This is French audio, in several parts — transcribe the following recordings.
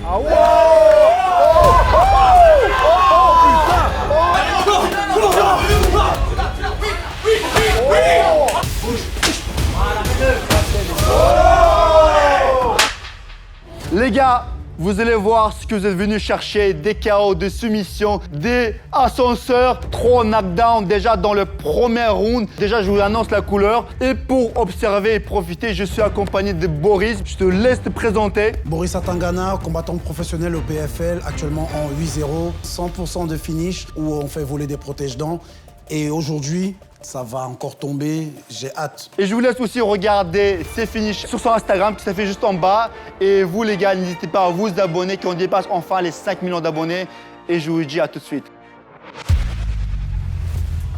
Ah ouais. Les gars, vous allez voir ce que vous êtes venus chercher, des KO, des soumissions, des ascenseurs, 3 knockdowns déjà dans le premier round. Déjà, je vous annonce la couleur. Et pour observer et profiter, je suis accompagné de Boris. Je te laisse te présenter. Boris Atangana, combattant professionnel au PFL, actuellement en 8-0, 100% de finish, où on fait voler des protège-dents. Et aujourd'hui, ça va encore tomber, j'ai hâte. Et je vous laisse aussi regarder ses finishes sur son Instagram qui s'affiche juste en bas. Et vous les gars, n'hésitez pas à vous abonner, qu'on dépasse enfin les 5 millions d'abonnés. Et je vous dis à tout de suite.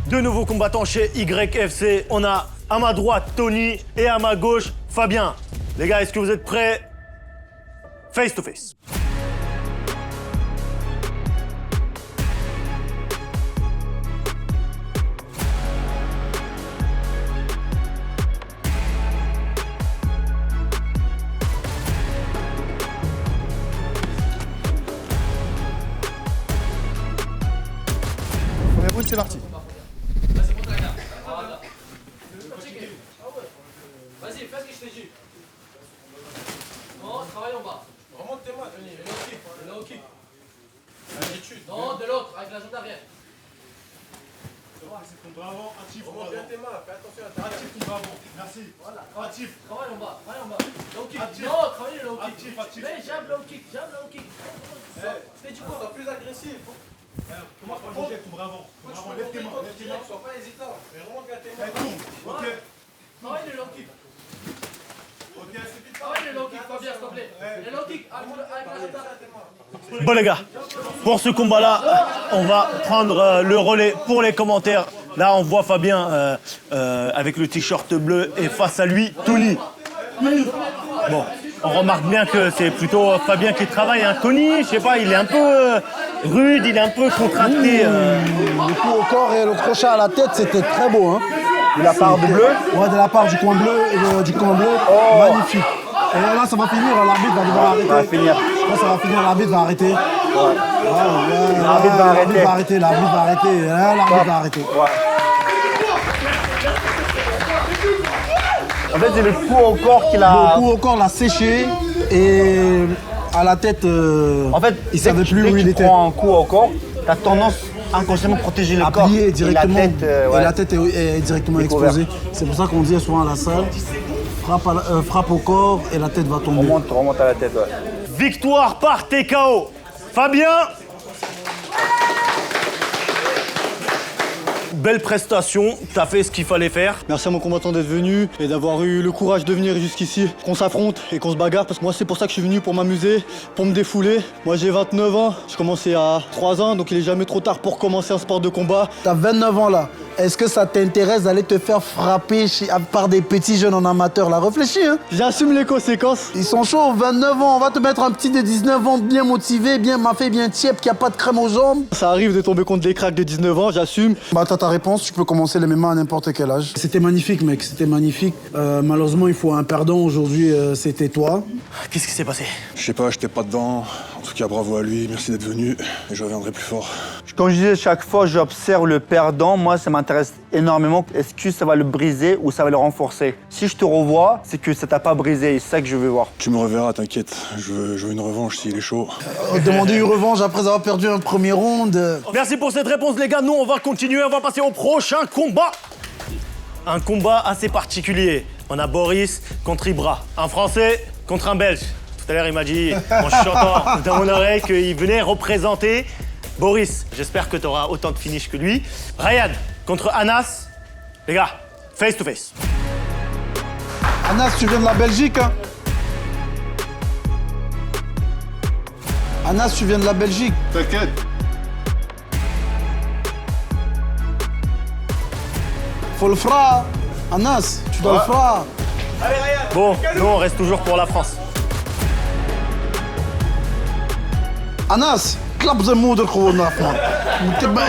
Deux nouveaux combattants chez YFC. On a à ma droite Tony et à ma gauche Fabien. Les gars, est-ce que vous êtes prêts? Face to face. Premier round, c'est parti. Vas-y, fais ce que je t'ai dit. Non, travaille en bas. Remonte tes mains, Tony. Le low kick. Non, de l'autre, avec la jambe arrière. C'est ton bras avant, actif. Remonte bien tes mains, fais attention à ta Actif ton bras avant. Merci. Voilà. Actif. Travaille en bas, travaille en bas. Low kick. Actif. Non, travaille le low kick. Actif, actif. Mais jab, low kick, jab, low kick. Fais du corps. Sois plus agressif. Commence par bouger avec ton bras avant. Ton bras avant, lève tes mains, lève tes mains. Sois pas hésitant. Mais remonte bien tes Eh, mains. tourne. Ok. Travaille le low kick. Ok, c'est vite. Travaille le low kick, Fabien, s'il te plaît. Le low kick, avec la jambe arrière. Bon les gars, pour ce combat-là, on va prendre le relais pour les commentaires. Là, on voit Fabien avec le t-shirt bleu et face à lui, Tony. Bon, on remarque bien que c'est plutôt Fabien qui travaille. Hein. Tony, je sais pas, il est un peu rude, il est un peu contracté. Le coup au corps et le crochet à la tête, c'était très beau. Hein. De la part de bleu. Ouais, de la part du coin bleu, du coin bleu, magnifique. Et là, ça va finir, l'arbitre va devoir arrêter. Ça va finir. Là, ça va finir, l'arbitre va arrêter. L'arbitre va arrêter. L'arbitre va arrêter. Là, l'arbitre va arrêter. En fait, c'est le coup au corps qu'il a. Le coup au corps l'a séché et à la tête, En fait, il savait plus où il tu était. prends un coup au corps, tu as tendance inconsciemment à protéger le corps. Plié directement. Et la tête, ouais. Et la tête est directement Découverte. exposée. C'est pour ça qu'on dit souvent à la salle, frappe au corps et la tête va tomber. Remonte à la tête, ouais. Victoire par TKO. Fabien. Belle prestation, t'as fait ce qu'il fallait faire. Merci à mon combattant d'être venu et d'avoir eu le courage de venir jusqu'ici, qu'on s'affronte et qu'on se bagarre. Parce que moi, c'est pour ça que je suis venu, pour m'amuser, pour me défouler. Moi, j'ai 29 ans, j'ai commencé à 3 ans, donc il est jamais trop tard pour commencer un sport de combat. T'as 29 ans là. Est-ce que ça t'intéresse d'aller te faire frapper par des petits jeunes en amateur là? Réfléchis, hein. J'assume les conséquences. Ils sont chauds, 29 ans. On va te mettre un petit de 19 ans bien motivé, bien maffé, bien tiep, qui a pas de crème aux jambes. Ça arrive de tomber contre des cracks de 19 ans, j'assume. Bah, t'as ta réponse, tu peux commencer les MMA à n'importe quel âge. C'était magnifique, mec, c'était magnifique. Malheureusement, il faut un perdant. Aujourd'hui, c'était toi. Qu'est-ce qui s'est passé? Je sais pas, j'étais pas dedans. En tout cas, bravo à lui, merci d'être venu. Et je reviendrai plus fort. Comme je disais, chaque fois, j'observe le perdant. Moi, ça m'intéresse énormément. Est-ce que ça va le briser ou ça va le renforcer? Si je te revois, c'est que ça t'a pas brisé. Et c'est ça que je veux voir. Tu me reverras, t'inquiète. Je veux une revanche s'il est chaud. Demander une revanche après avoir perdu un premier round. Merci pour cette réponse, les gars. Nous, on va continuer. On va passer au prochain combat. Un combat assez particulier. On a Boris contre Ibra. Un Français contre un Belge. Tout à l'heure, il m'a dit, en chuchotant dans mon oreille, qu'il venait représenter Boris. J'espère que tu auras autant de finish que lui. Ryan contre Anas. Les gars, face to face. Anas, tu viens de la Belgique, hein? Anas, tu viens de la Belgique. T'inquiète. Faut le fra. Anas, tu dois le fra. Bon, nous, on reste toujours pour la France. Anas, klap zijn moeder gewoon af, man.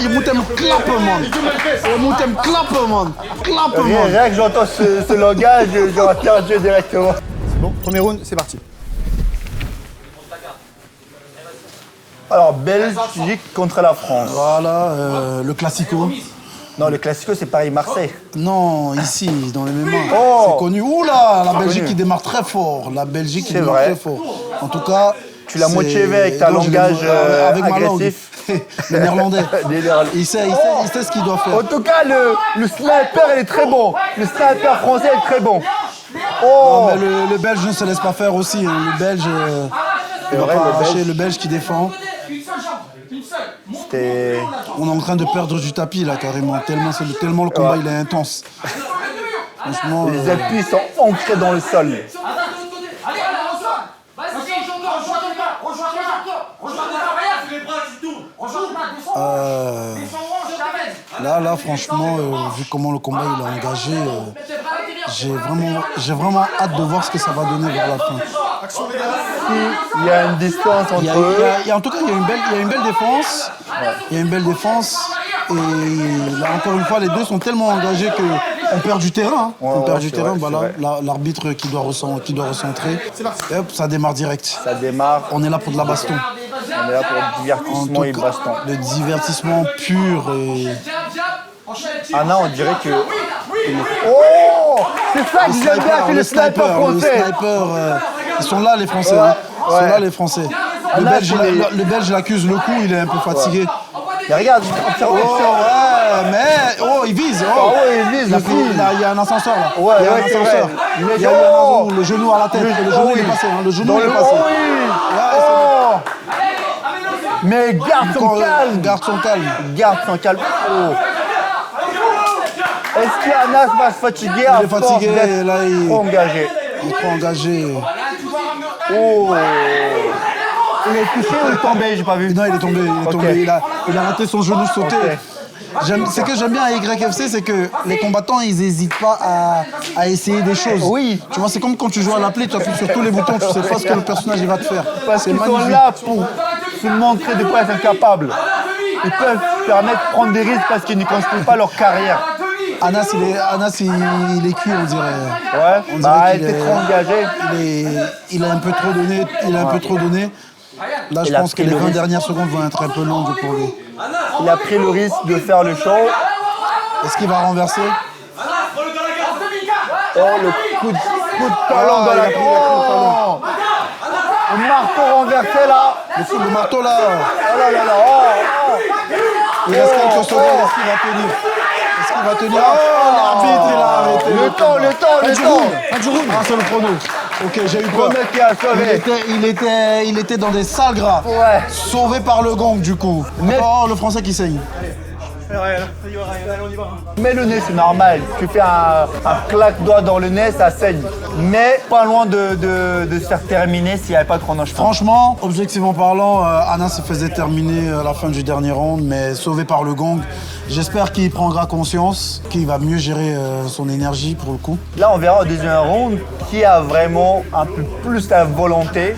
Je moet hem klappen, man. Je moet hem klappen, man. Klappen, man. Rien que j'entends ce langage, j'aurais perdu directement. Bon, premier round, c'est parti. Alors, Belgique contre la France. Voilà, le Classico. Non, le Classico, c'est Paris-Marseille. Non, ici, dans les mêmes mains. Oh. C'est connu. Oula, la Belgique connu. qui démarre très fort. La Belgique qui C'est démarre vrai. très fort. En tout cas... Tu l'as c'est- motivé avec ta Non, je l'ai- langage avec ma langue. agressif. Le néerlandais. Des Néerlandais. Il sait ce qu'il doit faire. En tout cas, le sniper, il est très bon. Le sniper français est très bon. Non, Oh, mais le Belge ne se laisse pas faire aussi. Hein. Le Belge, il va vrai, pas le arracher. Belge. Le Belge qui défend. Une seule jambe, une seule. c'était... On est en train de perdre du tapis là carrément. Tellement le combat il est intense. Franchement, Les appuis sont ancrés dans le sol. Allez, reçois. Vas-y, rejoins-toi. Les bras du tout. là franchement, vu comment le combat il est engagé, j'ai vraiment hâte de voir ce que ça va donner vers la fin. Il y a une distance Il y a- entre eux. il y a- en tout cas, il y a une belle défense. Il y a une belle défense. Et là, encore une fois, les deux sont tellement engagés qu'on perd du terrain. Hein. On perd ouais, du c'est terrain. vrai, Voilà, c'est l'arbitre qui doit recentrer. Et hop, ça démarre direct. Ça démarre. On est là pour de la baston. On est là pour le En divertissement tout et cas, baston. le divertissement pur. Et... Anna, on dirait que... Oh, c'est ça que j'aime bien avec le sniper le français. sniper, ils sont là les Français. Hein. Ils sont ouais. là les Français. Le Anna, Belge, c'est les- le Belge l'accuse le coup, il est un peu fatigué. Mais regarde, Oh ouais, mais il vise. Ah ouais, il vise, Il y a un ascenseur là. Ouais, il y a ouais, un c'est ascenseur. vrai. Il Mais y a eu un oh ascenseur, le genou à la tête. Le genou il est passé. Hein. Le genou Dans il est le... passé. Oh oui. Ouais, Oh. Mais garde son calme. Garde son calme. Garde son calme. Oh. Est-ce qu'Anas va se fatiguer à Il est force fatigué, d'être là, il- engagé? Il est trop engagé. Oh. Il est touché ou il est tombé? J'ai pas vu. Non, il est tombé. Ok. Il a raté son genou sauté. Ok. Ce que j'aime bien à YFC, c'est que les combattants, ils n'hésitent pas à essayer des choses. Oui. Tu vois, c'est comme quand tu joues à la play, tu appuies sur tous les boutons, tu sais pas ce que le personnage il va te faire. Parce C'est qu'ils sont magnifique. là pour se montrer de quoi ils sont capables. Ils peuvent se permettre de prendre des risques parce qu'ils ne construisent pas leur carrière. Anas, il est cuit, on dirait. Ouais, On bah dirait elle qu'il était est- trop engagée. Il a un peu trop donné. Là, je Il a pense que pris les le 20 risque. dernières secondes vont être un peu longues pour lui. Il a pris le risque de faire le show. Est-ce qu'il va renverser? Oh, le coup de talon dans il la a pris le coup de talon. Oh. Le marteau renversé là. Le marteau là, Oh là là là. Oh. il reste quelques secondes. Est-ce qu'il va tenir? Est-ce qu'il va tenir? Oh, l'arbitre, il a arrêté. Le temps. Ah, c'est le chrono. Ok, j'ai eu Le peur. mec qui a sauvé. Il était dans des sales gras. Ouais. Sauvé par le gong du coup. Mais- Oh, le français qui saigne. Mais le nez, c'est normal. Tu fais un claque-doigt dans le nez, ça saigne. Mais pas loin de se faire terminer s'il n'y avait pas de chrono, je pense. Franchement, objectivement parlant, Anna se faisait terminer à la fin du dernier round, mais sauvé par le gong. J'espère qu'il prendra conscience, qu'il va mieux gérer son énergie pour le coup. Là, on verra au deuxième round qui a vraiment un peu plus la volonté.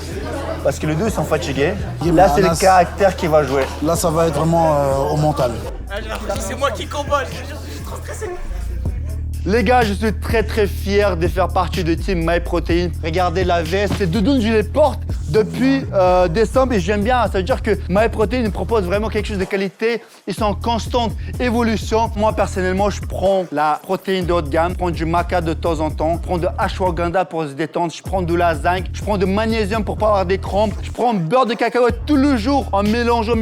Parce que les deux sont fatigués. Yeah, Là, mais c'est le Anas- caractère qui va jouer. Là, ça va être vraiment au mental. C'est moi qui combat, je suis trop stressé. Les gars, je suis très fier de faire partie de Team MyProtein. Regardez la veste, c'est Doudoune, je les porte depuis décembre et j'aime bien. Ça veut dire que MyProtein propose vraiment quelque chose de qualité. Ils sont en constante évolution. Moi, personnellement, je prends la protéine de haut de gamme, je prends du maca de temps en temps, je prends de ashwagandha pour se détendre, je prends de la zinc, je prends de magnésium pour pas avoir des crampes, je prends beurre de cacahuète tout le jour en mélangeant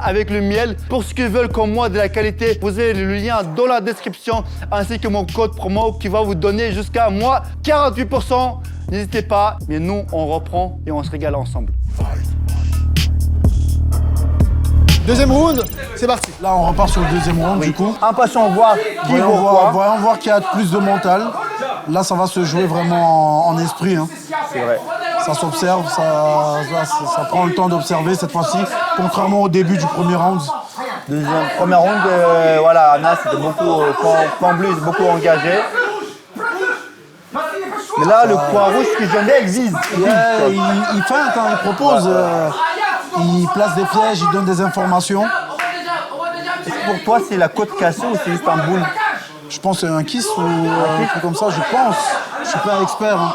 avec le miel. Pour ceux qui veulent comme moi de la qualité, vous avez le lien dans la description ainsi que mon code promo qui va vous donner jusqu'à moi 48%. N'hésitez pas, mais nous on reprend et on se régale ensemble. Deuxième round, c'est parti. Là, on repart sur le deuxième round du coup. Impatient de voir qui vaut quoi. Voyons voir qui a plus de mental. Là, ça va se jouer vraiment en esprit. Hein. C'est vrai. Ça s'observe, ça prend le temps d'observer cette fois-ci, contrairement au début du premier round. Premier round, voilà, Anna c'était beaucoup plan bleu, beaucoup engagé. Mais là, le poids rouge, ce que j'aime bien, il vise. Ouais, il feinte, hein, il propose, il place des pièges, il donne des informations. Pour toi, c'est la côte cassée ou c'est juste un boule? Je pense que c'est un kiss ou un truc comme ça, je pense. Je suis pas expert, hein.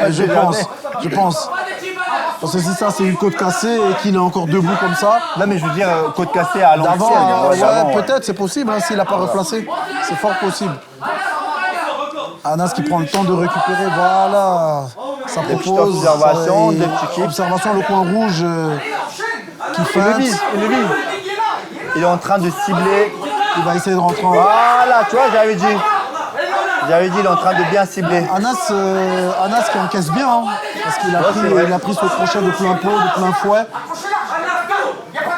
Mais je pense. Parce que si ça, c'est une côte cassée et qu'il est encore debout comme ça, Non, mais je veux dire, côte cassée à l'ancienne. d'avant, d'avant, ouais, peut-être, c'est possible, hein, s'il n'a pas replacé. C'est fort possible. Anas qui prend le temps de récupérer, voilà. Ça Des petites propose. observations, ça, des petits kicks. Observation, le coin rouge qui Il le feinte. vise, il le vise. Il est en train de cibler. Il va essayer de rentrer en. Voilà, tu vois, j'avais dit. J'avais dit, il est en train de bien cibler. Anas qui encaisse bien, hein, parce qu'il a, Ouais, c'est vrai. il a pris ce crochet de plein pot, de plein fouet.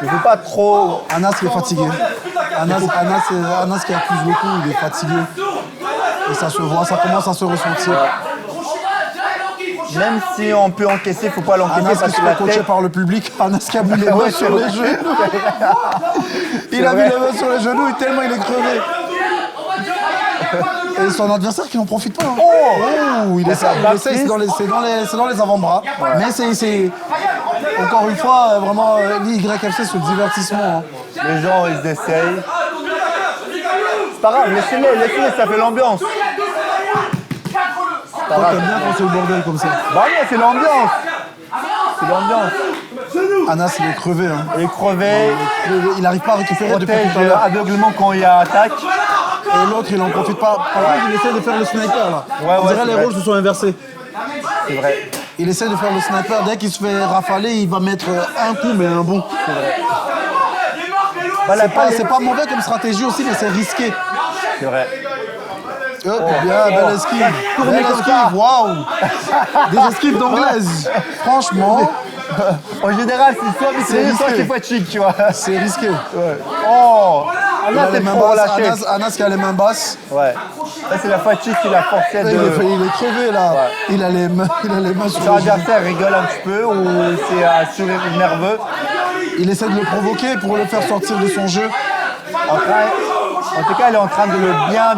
Je ne veux pas trop. Anas qui est fatigué. Anas qui accuse le coup, il est fatigué. Et ça se voit, ça commence à se ressentir. Même si on peut encaisser, il ne faut pas l'encaisser Anas qui parce se que fait la coacher tête. par le public. Anas qui a mis les mains Ouais, sur c'est les vrai. genoux. Il a mis les mains sur les genoux et tellement il est crevé. Et son adversaire qui n'en profite pas. Hein. Il essaie, c'est dans les avant-bras. Mais c'est encore une fois, vraiment, l'YFC, ce divertissement. Hein. Les gens, ils essayent. C'est pas grave, laissez-les, ça fait l'ambiance. Toi, t'aimes bien quand c'est le bordel comme ça. Bah non, c'est l'ambiance. C'est l'ambiance. Anas, il est crevé. Hein. Il est crevé, Il n'arrive pas à récupérer depuis protège tout à l'heure. aveuglement quand il y a attaque. Et l'autre, il n'en profite pas. Par contre, il essaie de faire le sniper là. Ouais, On dirait c'est les vrai. rôles se sont inversés. C'est vrai. Il essaie de faire le sniper. Dès qu'il se fait rafaler, il va mettre un coup, mais un bon. Bah, C'est pas mauvais comme stratégie aussi, mais c'est risqué. C'est vrai. Hop, bien, belle esquive. Tourner Belle comme esquive, ça. waouh. Des esquives d'anglaise. Franchement, En général, c'est soit maîtrisé, soit risqué. c'est fatigue, tu vois. c'est risqué. Oh, Il a Anas, les c'est mains trop basses. relâché. Anas qui a les mains basses. Ouais. Ça, c'est la fatigue qui l'a forcé Il est de. crevé là. Il a les mains sur Son les genoux. adversaire rigole un petit peu ou c'est un sourire nerveux. Il essaie de le provoquer pour le faire sortir de son jeu. En tout cas, il est en train de le bien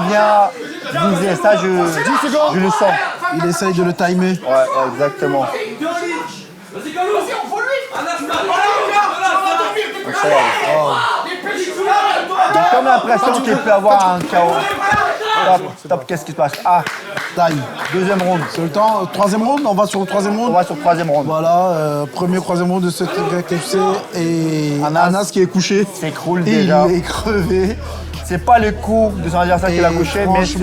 viser. Ça, je le sens. Il essaye de le timer. Ouais, exactement. J'ai comme l'impression qu'il peut avoir un chaos. Top, qu'est-ce qui se passe? Ah, Time. deuxième round. C'est le temps. Troisième round, on va sur le troisième On round. va sur le troisième round. Voilà, premier troisième round de cette YFC et Anas Anas qui est couché. s'écroule Et déjà. il est crevé. C'est pas le coup de son adversaire qui l'a Et couché, mais c'est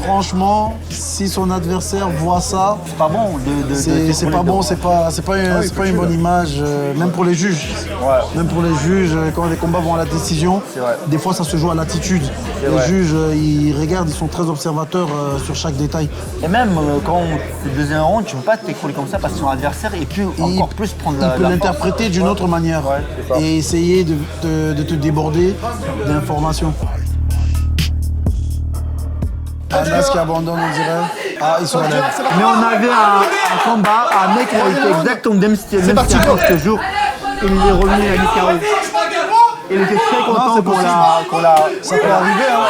franchement, si son adversaire voit ça, pas bon de c'est s'écrouler pas bon, dedans. c'est pas une bonne image, même pour les juges. Ouais. Même pour les juges, quand les combats vont à la décision, vrai. des fois ça se joue à l'attitude. Les vrai. juges, ils regardent, ils sont très observateurs sur chaque détail. Et même quand c'est le deuxième round, tu peux pas t'écrouler comme ça parce que son adversaire il peut encore plus prendre Il la peut force. l'interpréter d'une autre manière Ouais, c'est ça. et essayer de te déborder d'informations. Anas qui abandonne, on dirait. Ah, il se relève. Mais on avait un combat, un mec qui a été exactement même style, même style ce jour. Il est revenu à l'IKO. Il était très content c'est qu'on possible. l'a. Ça peut arriver, hein.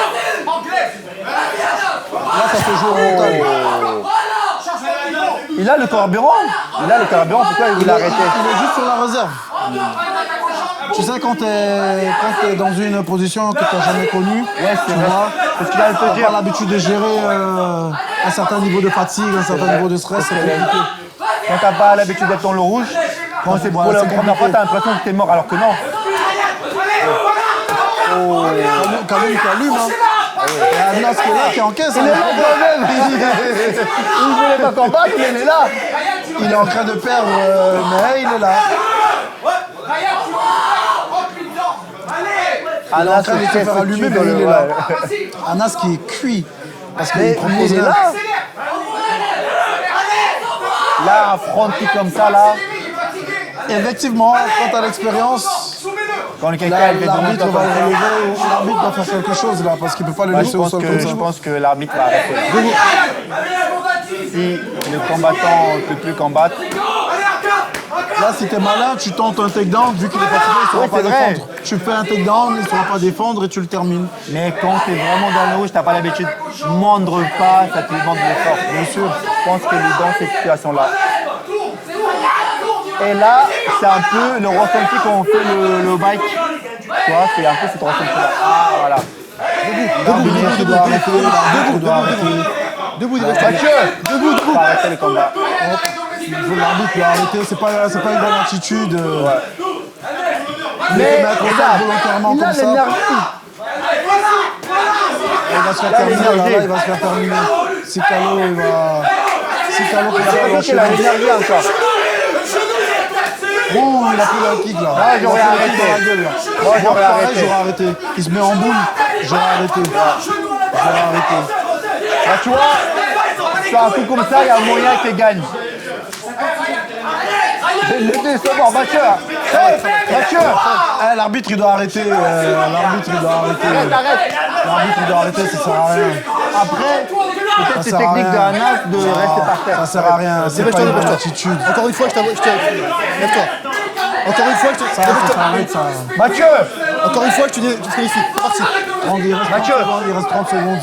Là, ça se joue au mental. Il a le carburant. Pourquoi il l'a arrêté? Il est juste sur la réserve. Tu sais, quand t'es dans une position que tu n'as jamais connue, c'est tu vrai. vois, C'est ce qu'il allait te t'as dire. pas l'habitude de gérer un certain niveau de fatigue, un certain niveau de stress, c'est compliqué. Quand t'as pas l'habitude d'être dans le rouge, quand c'est pour Voilà, la c'est première fois, compliqué. t'as l'impression que t'es mort alors que non. Kamel qui allume, hein. Et Anas qui est là, qui encaisse. Il est là quand même. Il voulait pas combattre, mais il est là. Il est en train de perdre, mais il est là. Il est en train de se faire allumer, mais il est là. Anas qui est cuit. Parce qu'il Mais propose il est rien. là. Là, un front kick comme ça, là. Effectivement, quant à l'expérience, Quand quelqu'un il fait l'arbitre du va comme ça. le relever, ou l'arbitre va faire quelque chose là, parce qu'il ne peut pas le Bah, laisser au sol comme ça. je pense que l'arbitre va arrêter. Si le combattant ne peut plus combattre, Là, si t'es malin, tu tentes un takedown, vu qu'il est fatigué, il ne saura Oui, pas c'est vrai. défendre. Tu fais un takedown, il ne saura pas défendre et tu le termines. mais quand tu es vraiment dans le rouge, tu n'as pas l'habitude, moindre pas, ça te demande de l'effort. Bien sûr, je pense qu'il est dans cette situation-là. Et là, c'est un peu le ressenti quand on fait le bike. Tu vois, c'est un peu cette ressenti-là. Ah, voilà. L'arbitre doit arrêter, l'arbitre doit arrêter. Mathieu, debout. Faut arrêter le combat. L'arbitre l'a arrêté, c'est pas une bonne attitude. Mais regarde, volontairement il a comme ça. l'énergie. Il va se faire terminer, là, il va se faire terminer. Si Calo, il va... Si Calo peut faire Il a l'énergie encore. Bon, il a pris le kick là. Ah, j'aurais Il a pris le arrêté. kick dans la gueule, là. Moi, j'aurais Pareil, arrêté. j'aurais arrêté. Il se met en boule, j'aurais arrêté. J'aurais arrêté. Bah, tu vois, sur un coup comme ça, il y a moyen qu'il gagne. Le décevant, Mathieu. Mathieu. Eh, l'arbitre, il doit arrêter. L'arbitre, il doit arrêter. L'arbitre, il doit arrêter, ça sert à rien. Après, peut-être c'est sert à technique de rien. Anas de rester par terre. Ça sert à rien, c'est pas une bonne attitude. Encore une fois, je t'avoue. Lève-toi. Encore une fois, Ça s'arrête, ça. Mathieu. Encore une fois, que tu disqualifies. Parti. Il reste 30 secondes, il reste 30 secondes.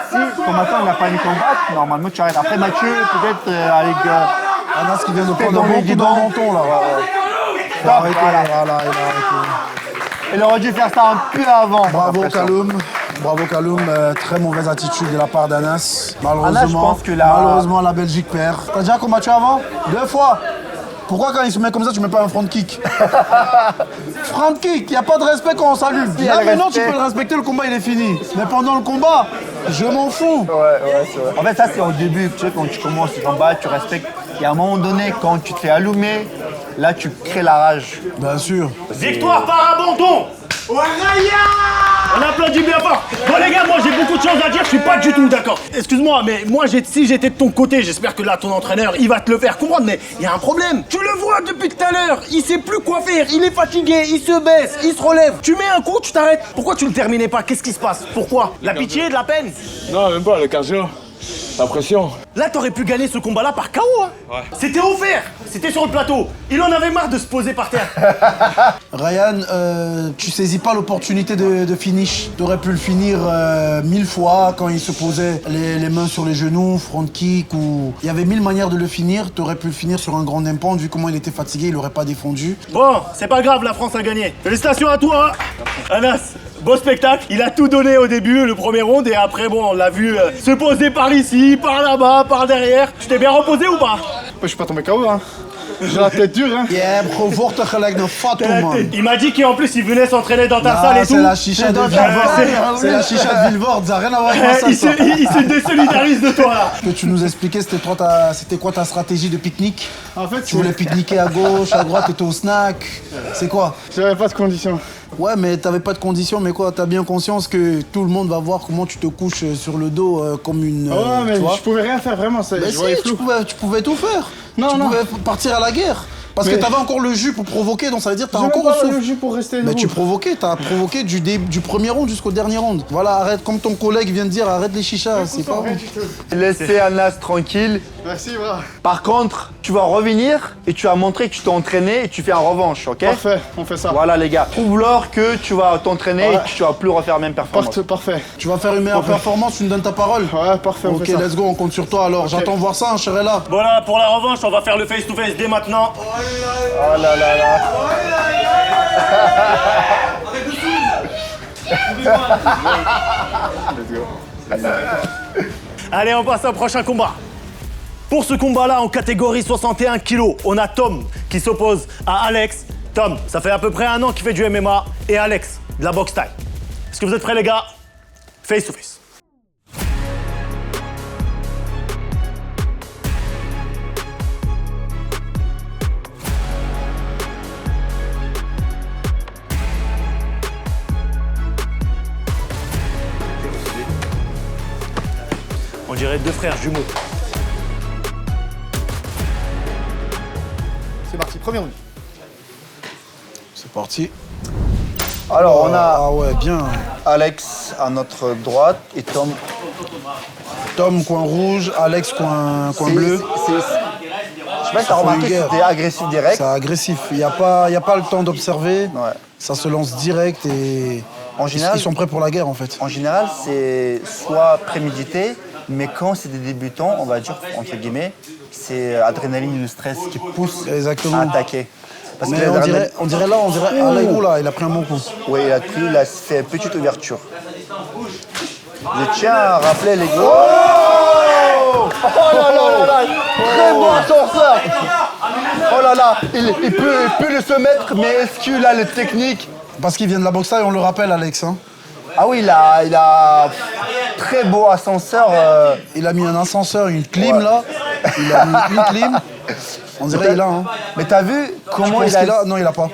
Si ton matin il n'a pas eu combattre, normalement tu arrêtes. Après Mathieu, peut-être avec. Anas qui vient de prendre dans un le bon coup guidon. dans le menton là. Il a arrêté, Voilà. voilà, il a arrêté. Il aurait dû faire ça un peu avant. Bravo Après ça. Kaloum, bravo Kaloum, très mauvaise attitude de la part d'Anas. Anas, je pense que la- malheureusement la Belgique perd. T'as déjà combattu avant? 2 fois. Pourquoi quand il se met comme ça, tu mets pas un front kick? Front kick, y a pas de respect quand on salue. y Là a le maintenant respect. tu peux le respecter, le combat il est fini. Mais pendant le combat, je m'en fous. Ouais, c'est vrai. En fait, ça c'est au début. Tu sais, quand tu commences le combat, tu respectes. Et à un moment donné, quand tu te fais allumer, là tu crées la rage. Bien sûr. Victoire par abandon. On applaudit bien fort. Bon les gars, moi j'ai beaucoup de choses à dire, je suis pas du tout d'accord. Excuse-moi, mais moi si j'étais de ton côté, j'espère que là ton entraîneur, il va te le faire comprendre, mais il y a un problème. Tu le vois depuis tout à l'heure, il sait plus quoi faire, il est fatigué, il se baisse, il se relève. Tu mets un coup, tu t'arrêtes. Pourquoi tu le terminais pas? Qu'est-ce qui se passe? Pourquoi? La pitié, de la peine? Non, même pas, le cardio. La pression. Là, t'aurais pu gagner ce combat-là par KO. Hein. Ouais. C'était offert. C'était sur le plateau. Il en avait marre de se poser par terre. Ryan, tu saisis pas l'opportunité de finish. T'aurais pu le finir 1000 fois quand il se posait les mains sur les genoux, front kick ou... Il y avait 1000 manières de le finir. T'aurais pu le finir sur un grand impact. Vu comment il était fatigué, il aurait pas défendu. Bon, c'est pas grave, la France a gagné. Félicitations à toi, hein. Anas. Beau spectacle, il a tout donné au début, le premier round, et après, bon, on l'a vu se poser par ici, par là-bas, par derrière. Tu t'es bien reposé ou pas? Je suis pas tombé KO, hein. J'ai la tête dure, hein. Yeah, bro, wordt er gelijk een fatou, man. Il m'a dit qu'en plus, il venait s'entraîner dans ta salle et tout. C'est la chicha de Villevorde. C'est la chicha de Villevorde, ça n'a rien à voir avec Il ça. se désolidarise de toi, là. Que tu nous expliquais, c'était quoi ta stratégie de pique-nique? En fait, Tu voulais pique-niquer à gauche, à droite, t'étais au snack. C'est quoi? j'avais pas de conditions. Ouais, mais t'avais pas de conditions, mais quoi? T'as bien conscience que tout le monde va voir comment tu te couches sur le dos comme une. Ouais, mais tu vois? je pouvais rien faire vraiment, Mais je voyais si, flou. tu pouvais tout faire. Non, tu non. pouvais partir à la guerre. Parce que Mais- t'avais encore le jus pour provoquer, donc ça veut dire que t'as J'ai encore même le pas souffle. le jus pour rester Mais tu debout. provoquais, t'as provoqué du premier round jusqu'au dernier round. Voilà, arrête, comme ton collègue vient de dire, arrête les chichas, c'est pas bon. Laissez Anas tranquille. Merci, bras. Par contre, tu vas revenir et tu vas montrer que tu t'es entraîné et tu fais en revanche, ok? Parfait, on fait ça. Voilà les gars. Prouve-leur que tu vas t'entraîner et que tu vas plus refaire la même performance. Parfait. Tu vas faire une meilleure performance, tu me donnes ta parole? Ouais, parfait, on Ok, fait ça. let's go, on compte sur toi alors. J'attends voir ça, hein, Cherella. Voilà, pour la revanche, on va faire le face-to-face dès maintenant. Oh là là là. Allez, on passe au prochain combat. Pour ce combat-là, en catégorie 61 kg, on a Tom qui s'oppose à Alex. Tom, ça fait à peu près 1 an qu'il fait du MMA. Et Alex, de la boxe taille. Est-ce que vous êtes prêts, les gars? Face to face. On dirait 2 frères jumeaux. C'est parti, premier round. C'est parti. Alors on a Ah ouais, bien. Alex à notre droite et Tom. Tom, coin rouge, Alex, coin bleu. Je sais pas si t'as fait remarqué, une guerre. c'était agressif direct. C'est agressif. Il n'y a pas le temps d'observer. Ouais. Ça se lance direct et En général- ils sont prêts pour la guerre en fait. En général, c'est soit prémédité, mais quand c'est des débutants, on va dire, entre guillemets, c'est adrénaline, le stress qui pousse Exactement. à attaquer. Parce Mais que on dirait ah là, oula, il a pris un bon coup. Oui, il a pris, il a fait une petite ouverture. Je tiens à rappeler les gars. Oh Oh là là là là. Très bon ascenseur. Oh là là. Il peut le se mettre, mais est-ce qu'il a les techniques? Parce qu'il vient de la boxe taille, on le rappelle, Alex. Hein. Ah oui, il a très beau ascenseur. Il a mis un ascenseur, une clim là. Il a mis une clim. On dirait qu'il a. Hein. Mais t'as vu comment il a? Non, il a pas.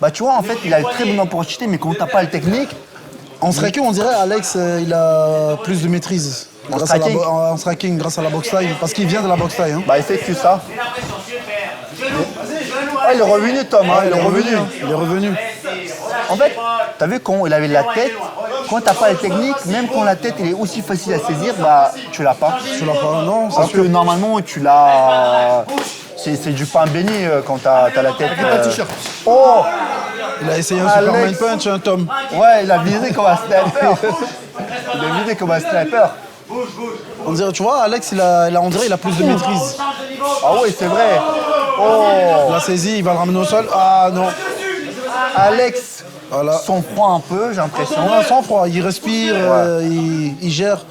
Bah tu vois, en fait, il a une très bonne opportunité, mais quand t'as pas la technique... En striking, on dirait Alex, il a plus de maîtrise. En striking, grâce à la boxe taille. Parce qu'il vient de la boxe taille. Hein. Bah il fait que ça. Ah, il est revenu, Tom. Hein, il est revenu. Il est revenu. En fait, t'as vu quand il avait la tête, quand t'as pas la technique, même quand la tête elle est aussi facile à saisir, bah tu l'as pas. Tu l'as pas, non. Parce que normalement tu l'as. C'est du pain béni quand t'as la tête. Oh! Il a essayé un Superman Punch, hein, Tom. Ouais, il a visé comme un sniper. Il a visé comme un sniper. On dirait, tu vois, Alex, on dirait il a plus de maîtrise. Ah oui, c'est vrai. Oh! Il l'a saisi, il va le ramener au sol. Ah non. Alex, voilà. Sans froid un peu, j'ai l'impression. Ouais, sans froid, il respire, il gère.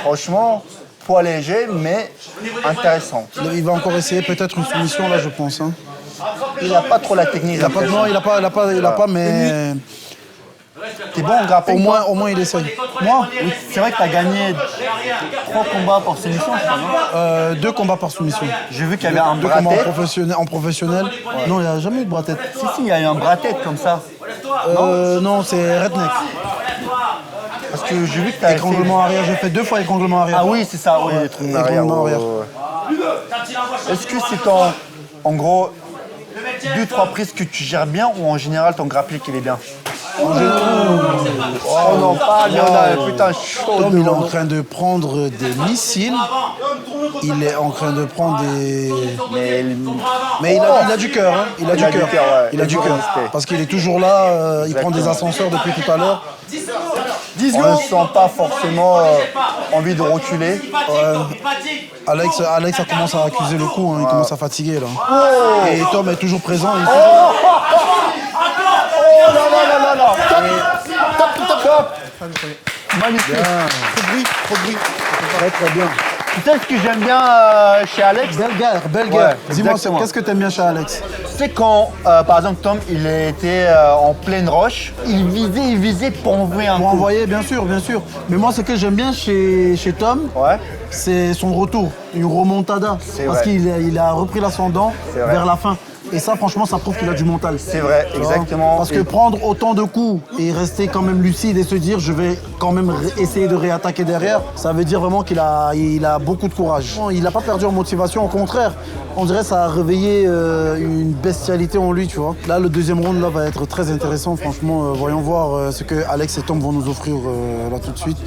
Franchement, poids léger, mais intéressant. Il va encore essayer peut-être une soumission là, je pense. Hein. Il n'a pas trop la technique. Non, il a pas, mais... T'es bon en grappling? Au moins il essaye. Moi? Oui, c'est vrai que t'as gagné 3 combats par soumission, je crois, non? 2 combats par soumission. J'ai vu qu'il y avait un 2 bras combats tête. en professionnel. Ouais. Non, il n'y a jamais eu de bras tête. Si, il y a eu un bras tête comme ça. Non, c'est redneck. Parce que j'ai vu que t'as étranglement arrière, j'ai fait 2 fois étranglement arrière. Ah oui, c'est ça, oui, étranglement arrière. Est-ce que c'est en gros 2-3 prises que tu gères bien ou en général ton grappling il est bien? Oh non, pas bien, putain, chaud. Tom, il est en train de prendre des missiles. Il est en train de prendre des... Mais il a du cœur, hein. Il a du cœur. Il a du cœur. Parce qu'il est toujours là, il prend des ascenseurs depuis tout à l'heure. On ne sent pas forcément envie de reculer. Alex a commencé à accuser le coup, hein. Il commence à fatiguer là. Et Tom est toujours présent. Oh là là. Top. Magnifique. Trop de bruit. Très bien. Tu sais ce que j'aime bien chez Alex? Belle guerre. Dis-moi, exactement. qu'est-ce que t'aimes bien chez Alex? C'est quand, par exemple, Tom, il était en pleine roche, il visait pour envoyer un coup. Pour envoyer, bien sûr. Mais moi, ce que j'aime bien chez Tom, c'est son retour, une remontada. Parce qu'il a repris l'ascendant vers la fin. Et ça, franchement, ça prouve qu'il a du mental. C'est vrai, exactement. Parce que prendre autant de coups et rester quand même lucide et se dire je vais quand même essayer de réattaquer derrière, ça veut dire vraiment qu'il a beaucoup de courage. Il n'a pas perdu en motivation, au contraire. On dirait que ça a réveillé une bestialité en lui, tu vois. Là, le deuxième round là, va être très intéressant. Franchement, voyons voir ce que Alex et Tom vont nous offrir là tout de suite.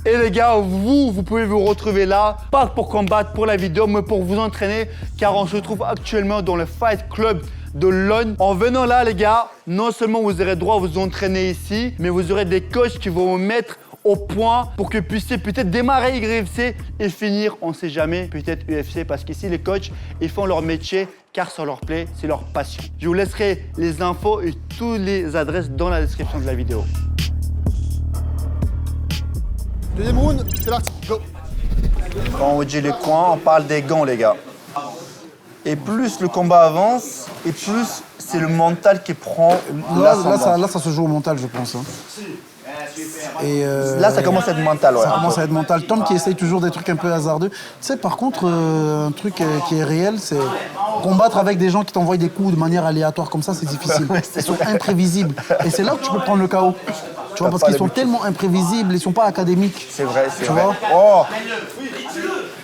Et les gars, vous pouvez vous retrouver là, pas pour combattre pour la vidéo, mais pour vous entraîner, car on se trouve actuellement dans le Fight Club de Lone. En venant là, les gars, non seulement vous aurez droit à vous entraîner ici, mais vous aurez des coachs qui vont vous mettre au point pour que vous puissiez peut-être démarrer YFC et finir, on sait jamais, peut-être UFC, parce qu'ici, les coachs, ils font leur métier car ça leur plaît, c'est leur passion. Je vous laisserai les infos et toutes les adresses dans la description de la vidéo. Deuxième round, c'est parti, go. Quand on dit les coins, on parle des gants, les gars. Et plus le combat avance, et plus c'est le mental qui prend l'ascendant. Là, ça se joue au mental, je pense. Hein. Et là, ça commence à être mental, ouais. Ça commence à être mental. Tom qui essaye toujours des trucs un peu hasardeux. Tu sais, par contre, un truc qui est réel, c'est combattre avec des gens qui t'envoient des coups de manière aléatoire comme ça, c'est difficile. Ils sont imprévisibles. Et c'est là que tu peux prendre le KO. Tu vois, parce qu'ils sont tellement imprévisibles, ils sont pas académiques. C'est vrai, c'est vrai. Tu vois? Oh,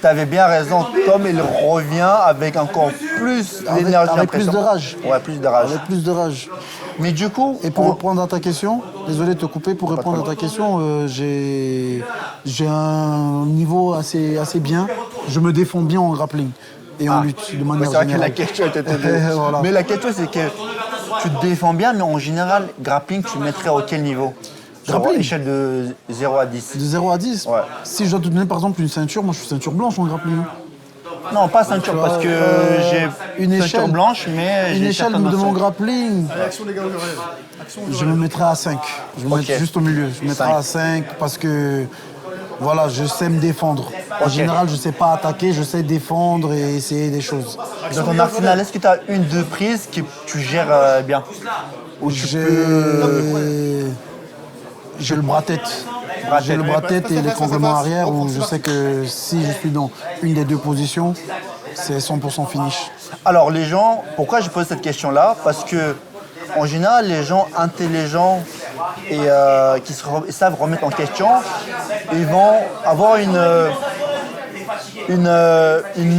t'avais bien raison. Tom, il revient avec encore plus d'énergie. Avec plus de rage. Ouais, plus de rage. Avec plus de rage. Mais du coup... Et pour répondre à ta question, désolé de te couper, pour répondre à ta question, j'ai un niveau assez bien. Je me défends bien en grappling et en lutte, de manière générale. C'est vrai que la question était... Voilà. Mais la question, c'est que tu te défends bien, mais en général, grappling, tu mettrais à quel niveau? Grappling, échelle de 0 à 10. De 0 à 10 Ouais. Si je dois te donner par exemple une ceinture, moi je suis ceinture blanche en grappling. Non, pas ceinture, parce que j'ai une ceinture blanche, mais une échelle de mon grappling. Réaction les gars, Je me mettrai à 5. Je me mettrai juste au milieu. Je me mettrai à 5 parce que Voilà, je sais me défendre. En général, je sais pas attaquer, je sais défendre et essayer des choses. Dans ton arsenal, est-ce que tu as une, deux prises que tu gères bien? Ou tu J'ai le bras-tête. J'ai le bras-tête et l'étranglement arrière où je sais que si je suis dans une des deux positions, c'est 100% finish. Alors les gens, pourquoi je pose cette question-là? Parce que en général, les gens intelligents et qui savent remettre en question, ils vont avoir une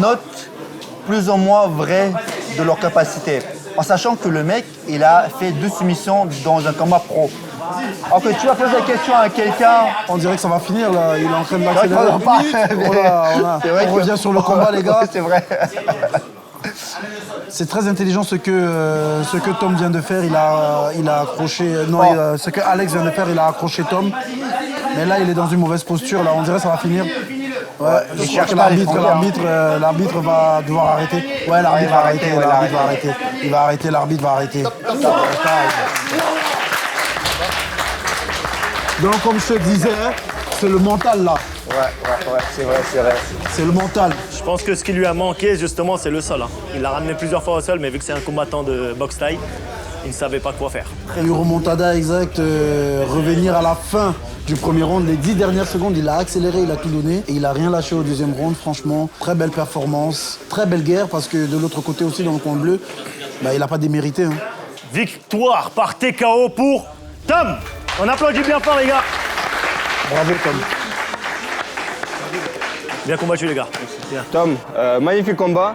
note plus ou moins vraie de leur capacité. En sachant que le mec, il a fait 2 soumissions dans un combat pro. Alors que tu vas poser la question à quelqu'un... On dirait que ça va finir là, il est en train de l'accélérer. On revient sur le combat les gars. C'est vrai. C'est très intelligent ce que Tom vient de faire. Il a accroché. Ce que Alex vient de faire, il a accroché Tom. Mais là, il est dans une mauvaise posture. Là, on dirait que ça va finir. Ouais, je crois que l'arbitre va devoir arrêter. Ouais, l'arbitre va arrêter. Il va arrêter. L'arbitre va arrêter. Donc, comme je te disais, c'est le mental là. Ouais, c'est vrai. C'est le mental. Je pense que ce qui lui a manqué, justement, c'est le sol. Il l'a ramené plusieurs fois au sol, mais vu que c'est un combattant de boxe thaï, il ne savait pas quoi faire. Une remontada exacte, revenir à la fin du premier round, les 10 dernières secondes, il a accéléré, il a tout donné et il a rien lâché au deuxième round. Franchement, très belle performance, très belle guerre parce que de l'autre côté aussi, dans le coin bleu, il n'a pas démérité. Hein. Victoire par TKO pour Tom. On applaudit bien fort, les gars. Bravo, Tom. Bien combattu, les gars. Bien. Tom, magnifique combat.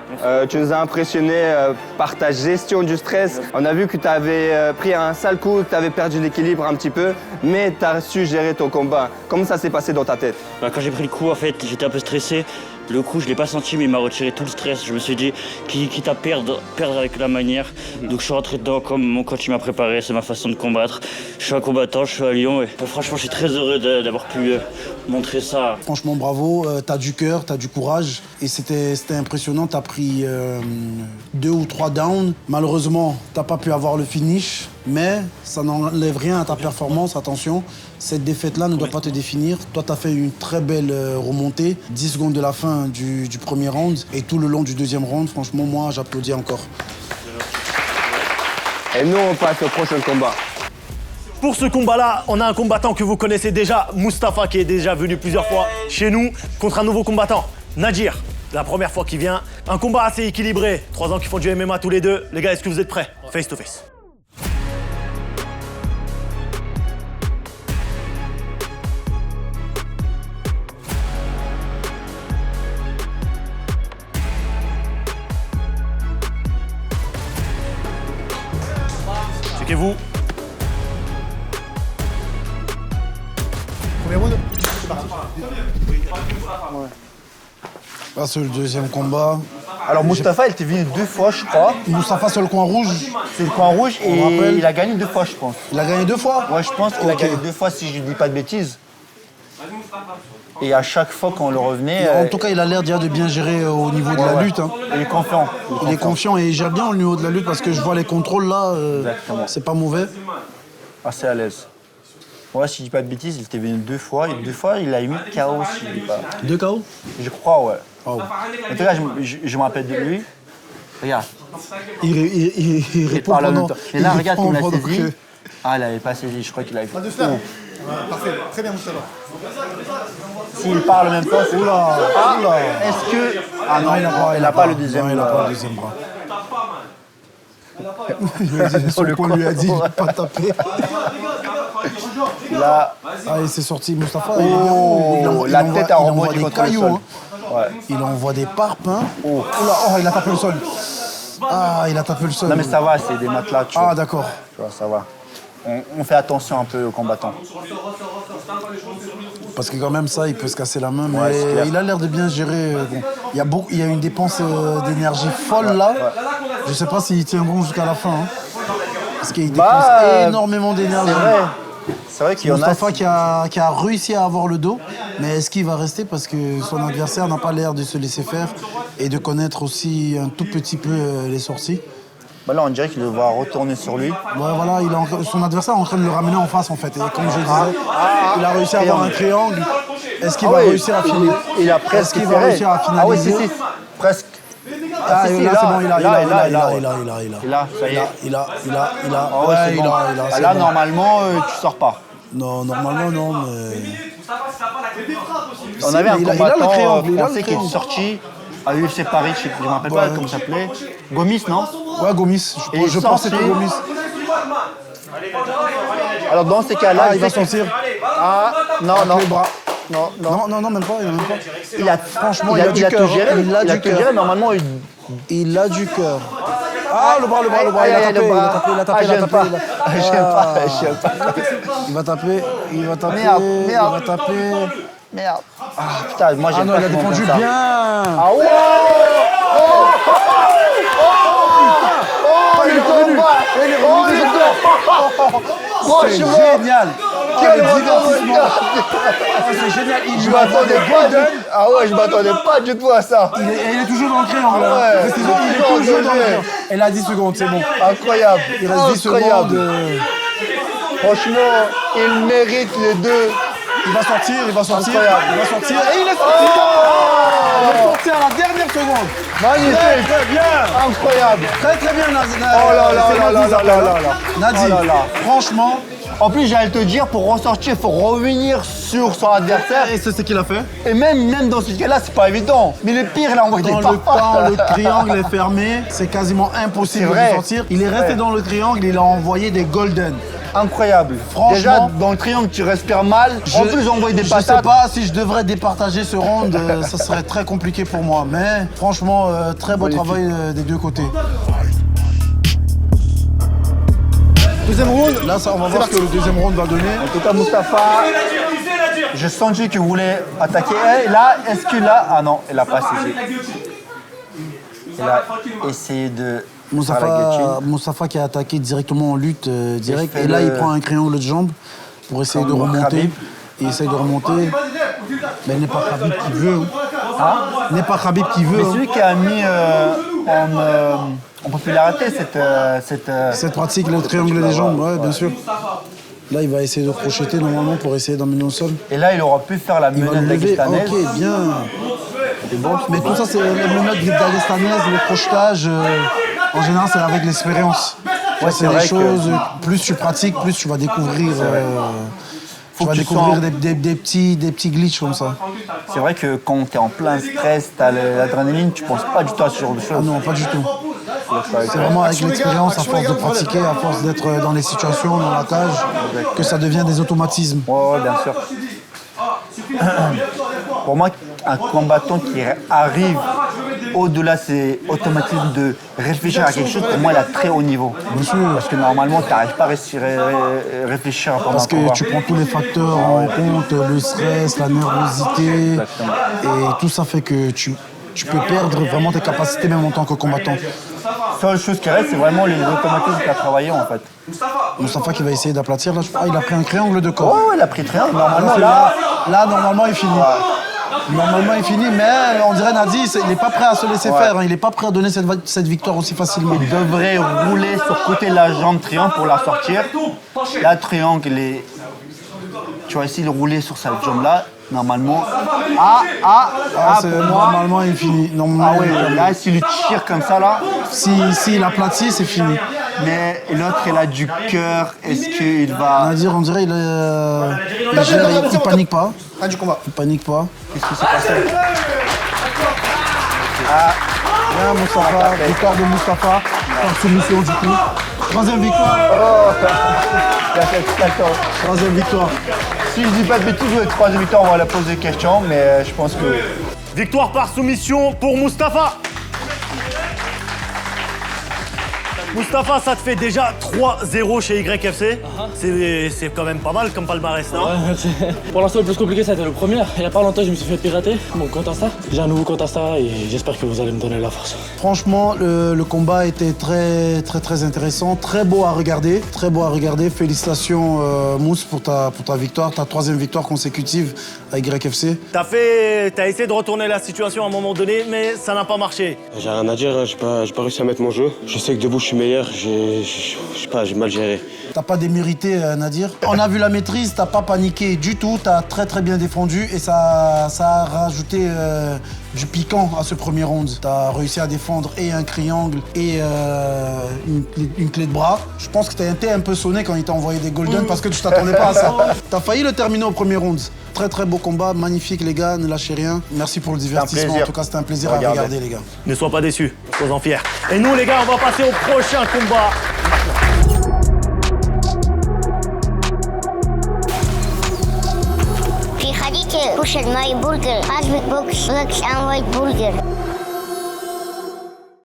Tu nous as impressionnés par ta gestion du stress. On a vu que tu avais pris un sale coup, tu avais perdu l'équilibre un petit peu, mais tu as su gérer ton combat. Comment ça s'est passé dans ta tête? Quand j'ai pris le coup, en fait, j'étais un peu stressé. Le coup, je ne l'ai pas senti, mais il m'a retiré tout le stress. Je me suis dit, quitte à perdre avec la manière. Donc je suis rentré dedans comme mon coach m'a préparé, c'est ma façon de combattre. Je suis un combattant, je suis à Lyon et franchement, je suis très heureux d'avoir pu montrer ça. Franchement, bravo, t'as du cœur, t'as du courage et c'était impressionnant. T'as pris 2 ou 3 downs. Malheureusement, t'as pas pu avoir le finish, mais ça n'enlève rien à ta performance, attention. Cette défaite-là ne doit pas te définir. Toi, tu as fait une très belle remontée. 10 secondes de la fin du premier round et tout le long du deuxième round. Franchement, moi, j'applaudis encore. Et nous, on passe au prochain combat. Pour ce combat-là, on a un combattant que vous connaissez déjà, Mustapha, qui est déjà venu plusieurs fois chez nous, contre un nouveau combattant, Nadir. La première fois qu'il vient. Un combat assez équilibré. 3 ans qu'ils font du MMA tous les deux. Les gars, est-ce que vous êtes prêts? Face to face. Checkez-vous. Premier round, c'est parti. Là, c'est le deuxième combat. Alors Mustapha, il était venu 2 fois, je crois. Moustapha, c'est le coin rouge. C'est le coin rouge et rappelle. il a gagné 2 fois, je pense. Il a gagné 2 fois? Ouais, je pense qu'il a Ok. gagné 2 fois, si je ne dis pas de bêtises. Et à chaque fois qu'on le revenait... En tout cas, il a l'air déjà de bien gérer au niveau de la lutte. Hein. il est confiant. Il est confiant et il gère bien au niveau de la lutte parce que je vois les contrôles là, c'est pas mauvais. Assez à l'aise. Ouais, si je dis pas de bêtises, il était venu 2 fois. Et 2 fois, il a mis KO, si je dis pas. 2 KO? Je crois, ouais. Oh. En tout cas, je me rappelle de lui. Regarde, Il répond parle en pendant... même temps. Et là, regarde répond qu'il l'a pendant saisi. que- Ah, il n'avait pas saisi, je crois qu'il avait fait. Pas de slam. Parfait, très bien Moustapha. S'il parle en même temps, c'est... Oula, Ah, oula. est-ce que... Ah non, il n'a pas le deuxième. Non, il n'a pas le deuxième bras. Son coach lui a dit de ne pas taper. Là, Ah, il s'est sorti, Moustapha. Oh, la tête a il envoie rebondi des contre le cailloux. sol. Hein. Il envoie des parpaings. Oh. Oula, oh, il a tapé le sol. Ah, il a tapé le sol. non mais ça va, c'est des matelas, tu vois. Ah, d'accord. Tu vois, ça va. On fait attention un peu aux combattants. Parce que quand même, ça, il peut se casser la main. Ouais, c'est Mais clair. il a l'air de bien gérer. Bon. Il y a une dépense d'énergie folle là. Je sais pas s'il tient bon jusqu'à la fin. Hein. Parce qu'il dépense énormément d'énergie. C'est vrai. C'est vrai qu'il y en a... Mustapha qui a réussi à avoir le dos, mais est-ce qu'il va rester parce que son adversaire n'a pas l'air de se laisser faire et de connaître aussi un tout petit peu les sorties. Bah là, on dirait qu'il va retourner sur lui. Ouais, voilà, son adversaire est en train de le ramener en face en fait. Et comme je disais, il a réussi à avoir un triangle. Est-ce qu'il va réussir à finir? Il a presque Est-ce qu'il va réussir à finaliser? Ah oui, si, presque. Ah, si, là, c'est bon, il a. Là, ça y est. Il a. Ah ouais, c'est bon. Là, normalement, tu sors pas. Non, normalement, non, mais. On avait un combattant triangle, français qui est sorti à UFC Paris, je ne me rappelle pas comment ça s'appelait. Gomis, non? Ouais, Gomis. Je pense que c'était Gomis. Alors dans ces cas-là, il va sortir. Ah, non. Non, même pas. Il a, franchement, il a tout géré. Il a tout géré. Normalement, il a du cœur. Ah, le bras, il a tapé. J'aime pas. Il va taper. Merde. Merde. Ah, putain, moi j'aime pas. Il a défendu bien. Ah ouais. Le combat. C'est génial. Quel divertissement. C'est génial. Je m'attendais pas. Ah ouais, je m'attendais pas du tout à ça. Il est toujours dans le triangle. Ouais, il est toujours dans le triangle. Elle a 10 secondes, c'est bon. Incroyable. Il reste 10 secondes. Franchement, il mérite les deux. Il va sortir. Incroyable. Il va sortir. Et il est sorti. Il est sorti à la dernière seconde. Magnifique. Très bien. Incroyable. Très bien, Oh là. Nadir, Oh là là. franchement. En plus, j'allais te dire, pour ressortir, il faut revenir sur son adversaire. Et c'est ce qu'il a fait. Et même dans ce cas-là, c'est pas évident. Mais le pire, là, on voit qu'il Dans est pas le temps, le triangle est fermé. C'est quasiment impossible de sortir. Il est resté dans le triangle, il a envoyé des golden. Incroyable. Franchement, déjà, dans le triangle, tu respires mal. En plus, on voit des patates. Je sais pas si je devrais départager ce round, ça serait très compliqué pour moi. Mais franchement, très beau travail des deux côtés. Deuxième round, là on va voir ce que le deuxième round va donner. En tout cas, Moustapha, j'ai senti qu'il voulait attaquer. Et là, est-ce qu'il a... Ah non, il a pas essayé. Il a essayé de... Moustapha qui a attaqué directement en lutte direct. Et là, il prend un triangle de jambe pour essayer de remonter. Il essaye de remonter. Mais il n'est pas Khabib qui veut. Il n'est pas Khabib qui veut. Mais celui qui a mis en popularité cette pratique, le triangle des jambes, ouais, bien sûr. Là, il va essayer de crocheter normalement pour essayer d'emmener au sol. Et là, il aura pu faire la menotte dagestanaise. Ok, bien. Mais tout ça, c'est les menottes dagestanaises, le crochetage. En général, c'est avec l'expérience. Ouais, c'est des choses, plus tu pratiques, plus tu vas découvrir. Tu vas découvrir des petits glitches comme ça. C'est vrai que quand tu es en plein stress, tu as l'adrénaline, tu penses pas du tout à ce genre de choses. Ah non, pas du tout. C'est vraiment avec l'expérience, à force de pratiquer, à force d'être dans les situations, dans la cage, que ça devient des automatismes. Ouais, bien sûr. Pour moi, un combattant qui arrive au-delà de ces automatismes de réfléchir à quelque chose, pour moi, il a très haut niveau. Bien sûr. Parce que normalement, tu n'arrives pas à réfléchir pendant Parce que tu prends tous les facteurs en compte, le stress, la nervosité. Et tout ça fait que tu peux perdre vraiment tes capacités même en tant que combattant. La seule chose qui reste, c'est vraiment les automatismes qu'il a travaillé en fait. Moustapha qui va essayer d'aplatir, là, il a pris un triangle de corps. Ouais, il a pris triangle. Normalement, là, normalement, il finit. Normalement, il finit, mais on dirait Nadi, il n'est pas prêt à se laisser faire. Hein. Il n'est pas prêt à donner cette victoire aussi facilement. Il devrait rouler sur le côté de la jambe triangle pour la sortir. Là, triangle, tu vas essayer de rouler sur cette jambe-là. Normalement. Normalement, il finit. Normalement, là, s'il lui tire comme ça, là. S'il aplatit, c'est fini. Mais l'autre, il a du cœur. Est-ce qu'il va. Nadir, on dirait il panique pas. Fin du combat. Il panique pas. Qu'est-ce qui s'est passé? Bien, Moustapha. Victoire de Moustapha. Par soumission, du coup. Troisième victoire. Troisième victoire. Si je dis pas de bêtises, le troisième victoire, on va la poser des questions, mais je pense que... Victoire par soumission pour Moustapha. Moustapha, ça te fait déjà 3-0 chez YFC. C'est quand même pas mal comme palmarès, non? Ouais, pour l'instant, le plus compliqué, ça a été le premier. Il n'y a pas longtemps, je me suis fait pirater mon compte Insta. J'ai un nouveau compte Insta et j'espère que vous allez me donner la force. Franchement, le combat était très intéressant, très beau à regarder. Très beau à regarder. Félicitations, Mouss, pour ta victoire, ta troisième victoire consécutive à YFC. T'as essayé de retourner la situation à un moment donné, mais ça n'a pas marché. J'ai rien à dire, j'ai pas réussi à mettre mon jeu. Je sais que debout, je suis meilleur, j'ai mal géré. T'as pas démérité, Nadir. On a vu la maîtrise, t'as pas paniqué du tout, t'as très bien défendu et ça a rajouté du piquant à ce premier round. T'as réussi à défendre et un triangle et une clé de bras. Je pense que t'as été un peu sonné quand il t'a envoyé des golden parce que tu t'attendais pas à ça. T'as failli le terminer au premier round. Très beau combat, magnifique les gars, ne lâchez rien. Merci pour le divertissement, en tout cas c'était un plaisir à regarder les gars. Ne sois pas déçus, sois-en fiers. Et nous les gars, on va passer au prochain combat. في خليج كوشن ماي برجر عجبك بوكس بوكس and white burger